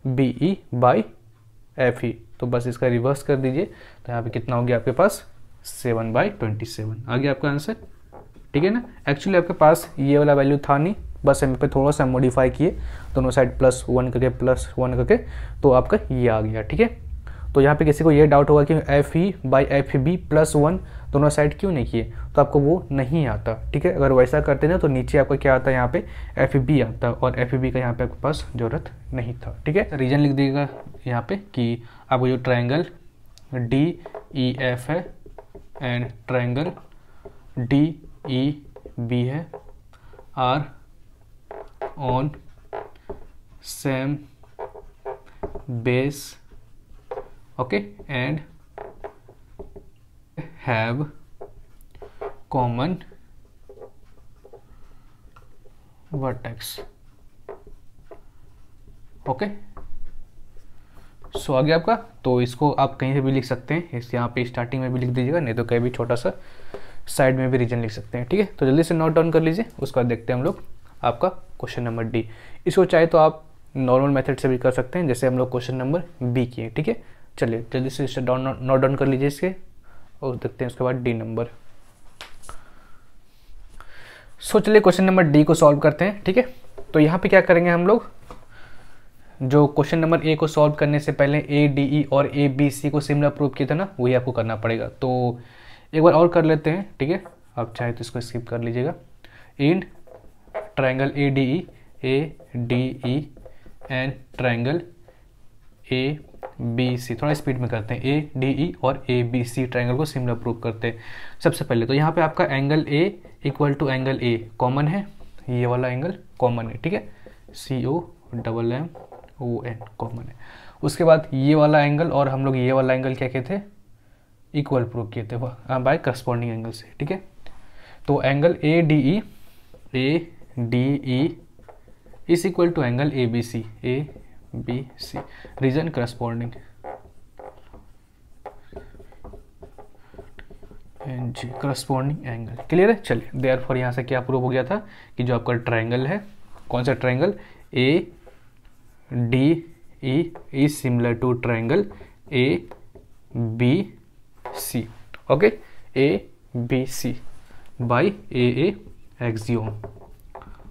BE/FE, तो बस इसका रिवर्स कर दीजिए, तो यहाँ पे कितना हो गया आपके पास 7/27 आ गया आपका आंसर, ठीक है ना। एक्चुअली आपके पास ये वाला वैल्यू था नहीं, बस हम पे थोड़ा सा मॉडिफाई किए, दोनों साइड +1 करके, तो आपका ये आ गया, ठीक है। तो यहाँ पे किसी को ये डाउट होगा कि F E by F B plus 1 दोनों साइड क्यों नहीं किए, तो आपको वो नहीं आता, ठीक है। अगर वैसा करते ना तो नीचे आपका क्या आता है, यहाँ पे एफ बी आता, और एफ बी का यहाँ पे आपके पास ज़रूरत नहीं था, ठीक है। रीजन लिख दीजिएगा यहाँ पे कि आपको जो ट्रायंगल डी ई एफ है and triangle D E B है are on same base, okay, and have common vertex, okay. So आ गया आपका। तो इसको आप कहीं से भी लिख सकते हैं, इस यहाँ पे स्टार्टिंग में भी लिख दीजिएगा, नहीं तो कहीं भी छोटा सा साइड में भी रीजन लिख सकते हैं, ठीक है। तो जल्दी से नोट डाउन कर लीजिए, उसके बाद देखते हैं हम लोग आपका क्वेश्चन नंबर डी। इसको चाहे तो आप नॉर्मल मेथड से भी कर सकते हैं, जैसे हम लोग क्वेश्चन नंबर बी किए, ठीक है। चलिए जल्दी से इसे नोट डाउन कर लीजिए इसके, और देखते हैं उसके बाद डी नंबर। सो चलिए क्वेश्चन नंबर डी को सॉल्व करते हैं, ठीक है। तो यहाँ पे क्या करेंगे हम लोग, जो क्वेश्चन नंबर ए को सॉल्व करने से पहले ए डी ई और ए बी सी को सिमिलर प्रूव किया था ना, वही आपको करना पड़ेगा। तो एक बार और कर लेते हैं, ठीक है। आप चाहे तो इसको स्किप कर लीजिएगा। In triangle A D E and triangle A B C, थोड़ा स्पीड में करते हैं, ए डी ई और ए बी सी ट्रायंगल को सिमिलर प्रूव करते हैं। सबसे पहले तो यहाँ पे आपका angle A equal to angle A common है, ये वाला एंगल कॉमन है, ठीक है। C O double M O N common है। उसके बाद ये वाला एंगल और हम लोग ये वाला एंगल क्या कहते थे, इक्वल प्रूव किए थे बाय करस्पॉन्डिंग एंगल से, ठीक है। तो angle A D E is equal to angle A B C reason corresponding जी करस्पॉन्डिंग एंगल, क्लियर है। चलिए देयरफॉर यहाँ से क्या प्रूव हो गया था कि जो आपका ट्रायंगल है, कौन सा triangle, A D E is similar to triangle A B C, okay, A B C by A axiom,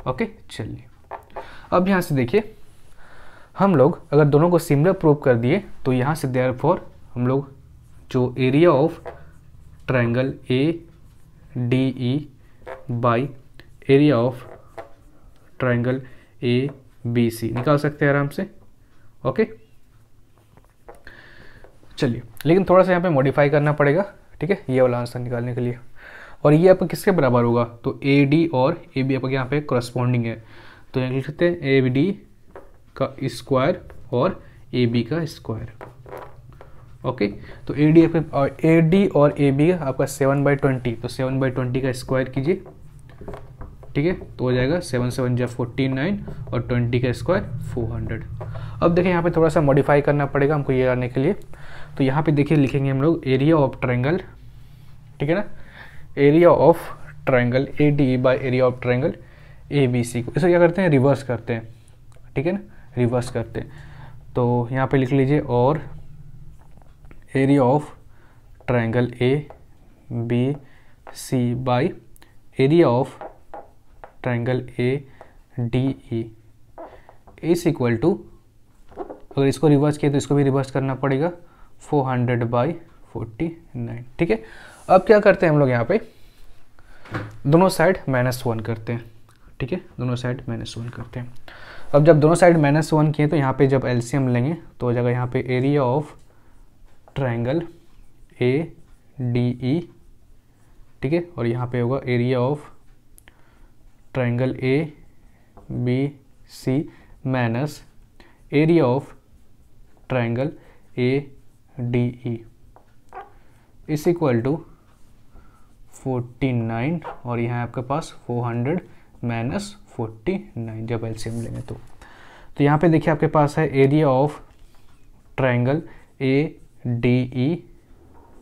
okay. चलिए अब यहाँ से देखिए, हम लोग अगर दोनों को सिमिलर प्रूव कर दिए तो यहाँ से देयरफॉर हम लोग जो area of triangle A D E by area of triangle A B C निकाल सकते हैं आराम से, ओके। चलिए लेकिन थोड़ा सा यहाँ पे मॉडिफाई करना पड़ेगा, ठीक है, ये वाला आंसर निकालने के लिए। और ये आपका किसके बराबर होगा, तो ए डी और ए बी आपका यहाँ पे करस्पॉन्डिंग है, तो यहाँ लिख सकते हैं ए डी का स्क्वायर और ए बी का स्क्वायर, ओके। तो ए डी और ए बी आपका 7/20, तो 7/20 का स्क्वायर कीजिए, ठीक है। तो हो जाएगा 7 7 जा 49 और 20 का स्क्वायर 400। अब देखिए यहाँ पे थोड़ा सा मॉडिफाई करना पड़ेगा हमको ये आने के लिए। तो यहाँ पे देखिए लिखेंगे हम लोग एरिया ऑफ ट्रायंगल, ठीक है ना, area of triangle A D E by area of triangle A B C को, इसको क्या करते हैं, रिवर्स करते हैं, ठीक है ना, रिवर्स करते हैं। तो यहाँ पे लिख लीजिए और area of triangle A B C by area of triangle A D E is equal to, अगर इसको रिवर्स किया तो इसको भी रिवर्स करना पड़ेगा, 400/49, ठीक है। अब क्या करते हैं हम लोग यहाँ पे दोनों साइड -1 करते हैं, ठीक है, दोनों साइड -1 करते हैं। अब जब दोनों साइड -1 किए तो यहाँ पे जब एलसीएम लेंगे तो हो जाएगा यहाँ पे area of triangle A D E, ठीक है, और यहाँ पे होगा area of triangle A B C minus area of triangle A D E is equal to 49, और यहाँ आपके पास 400 माइनस 49 जब एलसीएम लेंगे तो यहाँ पे देखिए आपके पास है area of triangle A D E,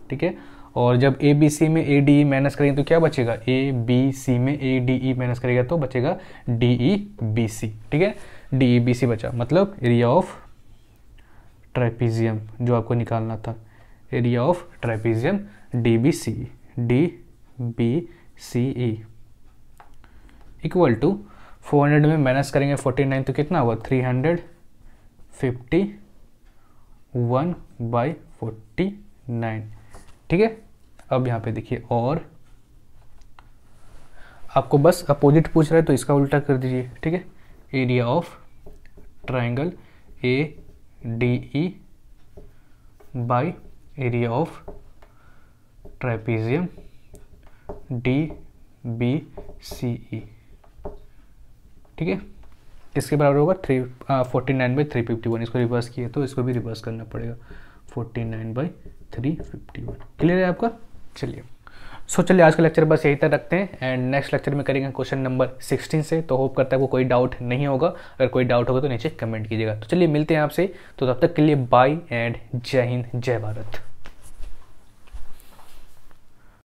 ठीक है, और जब ए बी सी में ए डी ई माइनस करेंगे तो क्या बचेगा, ए बी सी में ए डी ई माइनस करेगा तो बचेगा डी ई बी सी, ठीक है, डी ई बी सी बचा, मतलब एरिया ऑफ ट्राइपीजियम जो आपको निकालना था, area of trapezium D B C E equal to 400 में माइनस करेंगे 49 तो कितना हुआ 351 1/49। ठीक है, अब यहाँ पे देखिए, और आपको बस अपोजिट पूछ रहा है तो इसका उल्टा कर दीजिए। ठीक है, area of triangle ADE bye area of trapezium DBCE। ठीक है, किसके बराबर होगा? 49/351। इसको रिवर्स किए तो इसको भी रिवर्स करना पड़ेगा, 49/351। क्लियर है आपका? चलिए, चलिए आज का लेक्चर बस यही तक रखते हैं, एंड नेक्स्ट लेक्चर में करेंगे क्वेश्चन नंबर 16 से। तो होप करता है वो कोई डाउट नहीं होगा, अगर कोई डाउट होगा तो नीचे कमेंट कीजिएगा। तो चलिए मिलते हैं आपसे, तो तब तक के लिए बाय एंड जय हिंद, जय भारत।